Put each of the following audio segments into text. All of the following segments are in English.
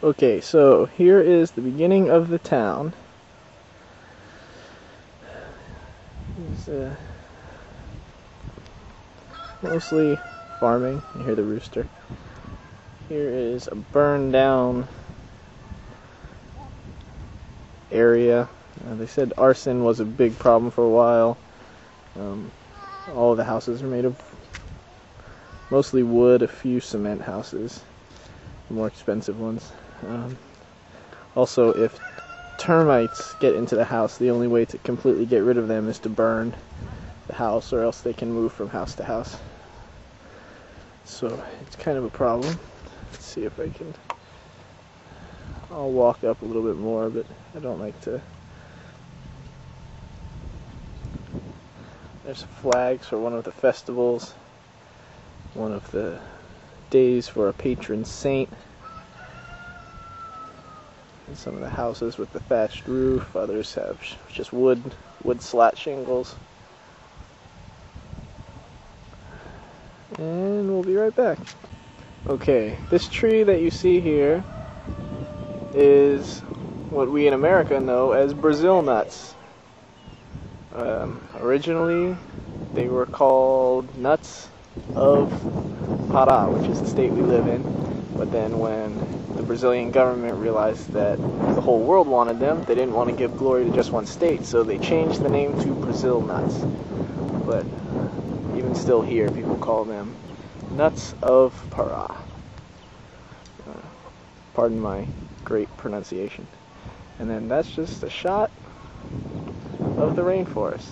Okay, so here is the beginning of the town. It's mostly farming. You hear the rooster. Here is a burned down area. They said arson was a big problem for a while. All of the houses are made of mostly wood, a few cement houses, the more expensive ones. Also, if termites get into the house, the only way to completely get rid of them is to burn the house, or else they can move from house to house. So it's kind of a problem. Let's see if I can... I'll walk up a little bit more, but I don't like to... There's flags for one of the festivals, one of the days for a patron saint. And some of the houses with the thatched roof, others have just wood slat shingles. And we'll be right back. Okay, this tree that you see here is what we in America know as Brazil nuts. Originally, they were called nuts of Pará, which is the state we live in. But then when the Brazilian government realized that the whole world wanted them, they didn't want to give glory to just one state, so they changed the name to Brazil nuts. But even still here, people call them nuts of Pará. Pardon my great pronunciation. And then that's just a shot of the rainforest.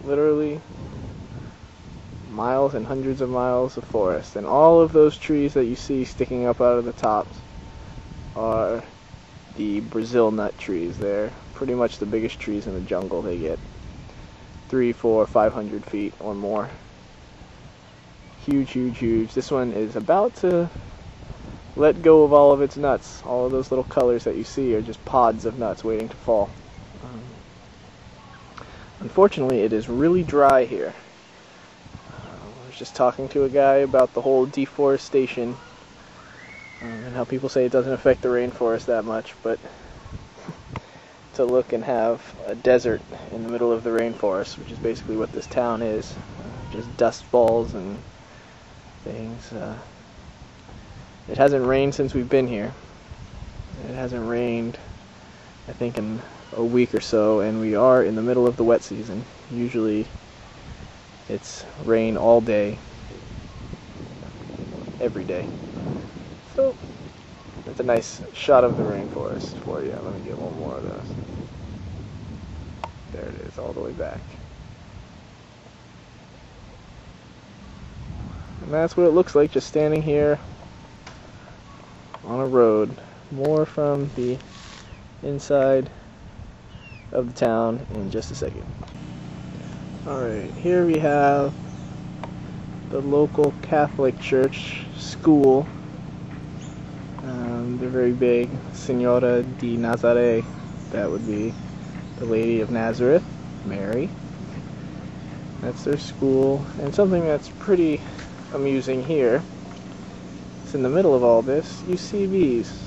Literally miles and hundreds of miles of forest, and all of those trees that you see sticking up out of the tops are the Brazil nut trees. They're pretty much the biggest trees in the jungle. They get 300, 400, 500 feet or more. Huge, huge, huge. This one is about to let go of all of its nuts. All of those little colors that you see are just pods of nuts waiting to fall. Unfortunately, it is really dry here. I was just talking to a guy about the whole deforestation and how people say it doesn't affect the rainforest that much, but to look and have a desert in the middle of the rainforest, which is basically what this town is, just dust balls and things. It hasn't rained since we've been here. It hasn't rained, I think, in a week or so, and we are in the middle of the wet season. Usually it's rain all day, every day. So that's a nice shot of the rainforest for you. Let me get one more of those. There it is, all the way back. And that's what it looks like just standing here on a road. More from the inside of the town in just a second. Alright, here we have the local Catholic church school. They're very big. Senhora de Nazaré, that would be the Lady of Nazareth, Mary. That's their school. And something that's pretty amusing here, it's in the middle of all this, you see these.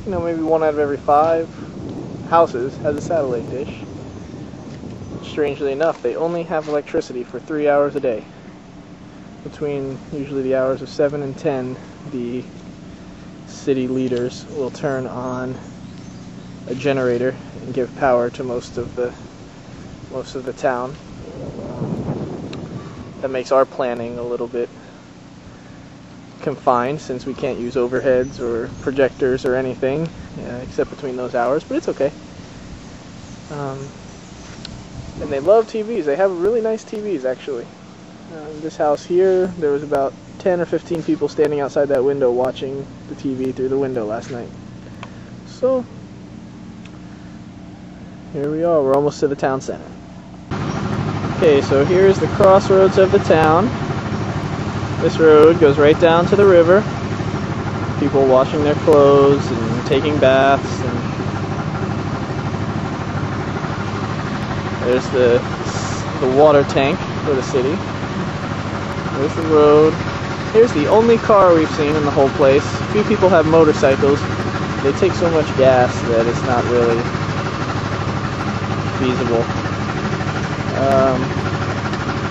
You know, maybe 1 out of every 5 houses has a satellite dish. Strangely enough, they only have electricity for 3 hours a day. Between usually the hours of 7 and 10, the city leaders will turn on a generator and give power to most of the town. That makes our planning a little bit confined, since we can't use overheads or projectors or anything except between those hours, but it's okay. And they love TVs. They have really nice TVs, actually. This house here, there was about 10 or 15 people standing outside that window watching the TV through the window last night. So here we are. We're almost to the town center. Okay, so here's the crossroads of the town. This road goes right down to the river. People washing their clothes and taking baths. And there's the water tank for the city. There's the road. Here's the only car we've seen in the whole place. A few people have motorcycles. they take so much gas that it's not really feasible.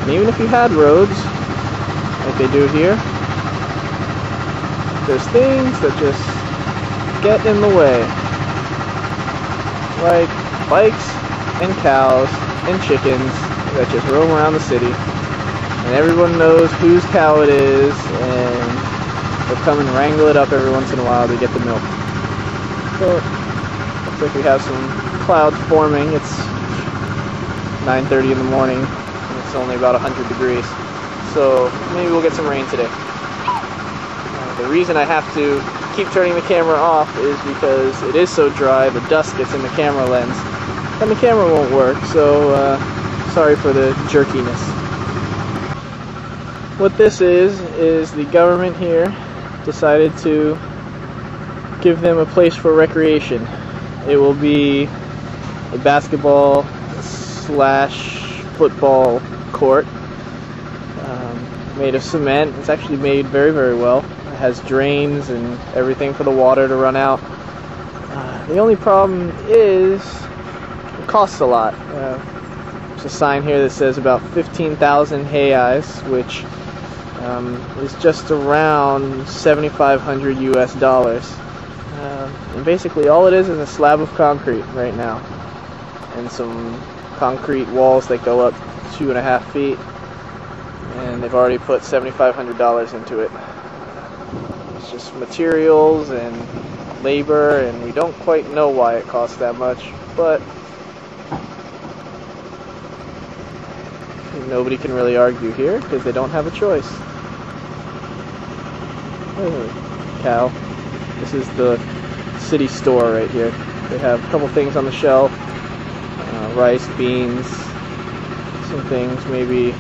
And even if you had roads, like they do here, there's things that just get in the way, like bikes and cows and chickens that just roam around the city, and everyone knows whose cow it is, and they'll come and wrangle it up every once in a while to get the milk. So, looks like we have some clouds forming. It's 9:30 in the morning, and it's only about 100 degrees, so maybe we'll get some rain today. The reason I have to keep turning the camera off is because it is so dry, the dust gets in the camera lens, and the camera won't work, so sorry for the jerkiness. What this is the government here decided to give them a place for recreation. It will be a basketball / football court made of cement. It's actually made very, very well. It has drains and everything for the water to run out. The only problem is it costs a lot. There's a sign here that says about 15,000 reais, which is just around 7,500 US dollars. And basically all it is a slab of concrete right now, and some concrete walls that go up 2.5 feet, and they've already put $7,500 into it. It's just materials and labor, and we don't quite know why it costs that much, but nobody can really argue here because they don't have a choice. Cow. This is the city store right here. They have a couple things on the shelf. Rice, beans, some things, maybe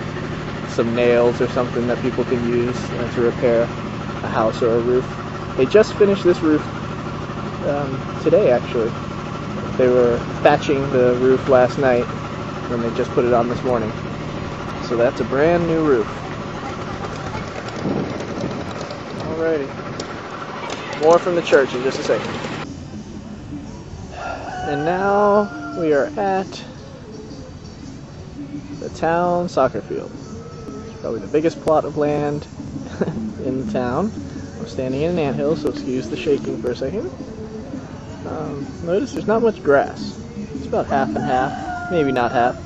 some nails or something that people can use to repair a house or a roof. They just finished this roof today, actually. They were thatching the roof last night, and they just put it on this morning. So that's a brand new roof. Alrighty. More from the church in just a second. And now we are at the town soccer field. It's probably the biggest plot of land in the town. I'm standing in an anthill, so excuse the shaking for a second. Notice there's not much grass. It's about half and half, maybe not half,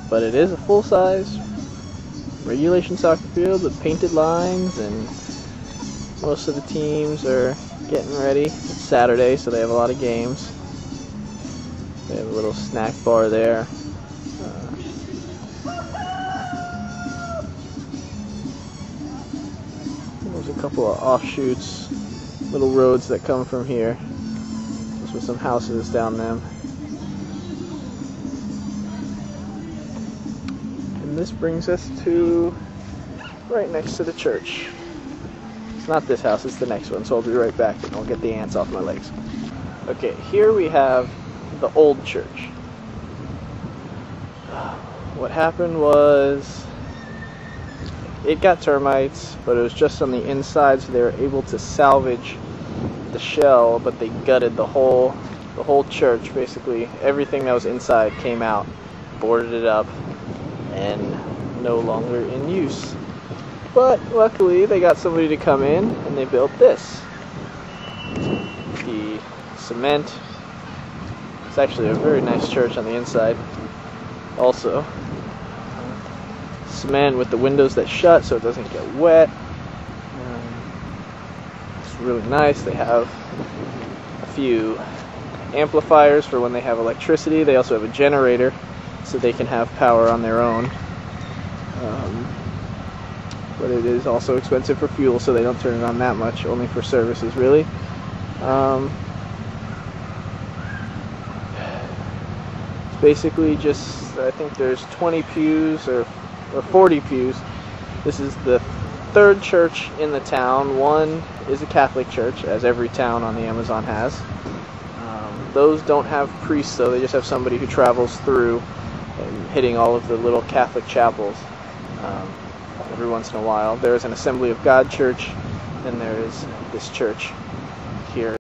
but it is a full-size regulation soccer field with painted lines, and most of the teams are getting ready. It's Saturday, so they have a lot of games. They have a little snack bar there. There's a couple of offshoots, little roads that come from here, just with some houses down them. And this brings us to right next to the church. It's not this house, it's the next one, so I'll be right back and I'll get the ants off my legs. Okay, here we have the old church. What happened was it got termites, but it was just on the inside, so they were able to salvage the shell, but they gutted the whole church. Basically everything that was inside came out, boarded it up, and no longer in use. But luckily they got somebody to come in and they built this. The cement. It's actually a very nice church on the inside. Also, cement with the windows that shut so it doesn't get wet. It's really nice. They have a few amplifiers for when they have electricity. They also have a generator so they can have power on their own. But it is also expensive for fuel, so they don't turn it on that much, only for services really. Basically just, I think there's 20 pews or 40 pews. This is the third church in the town. One is a Catholic church, as every town on the Amazon has. Those don't have priests though, they just have somebody who travels through and hitting all of the little Catholic chapels every once in a while. There is an Assembly of God church, and there is this church.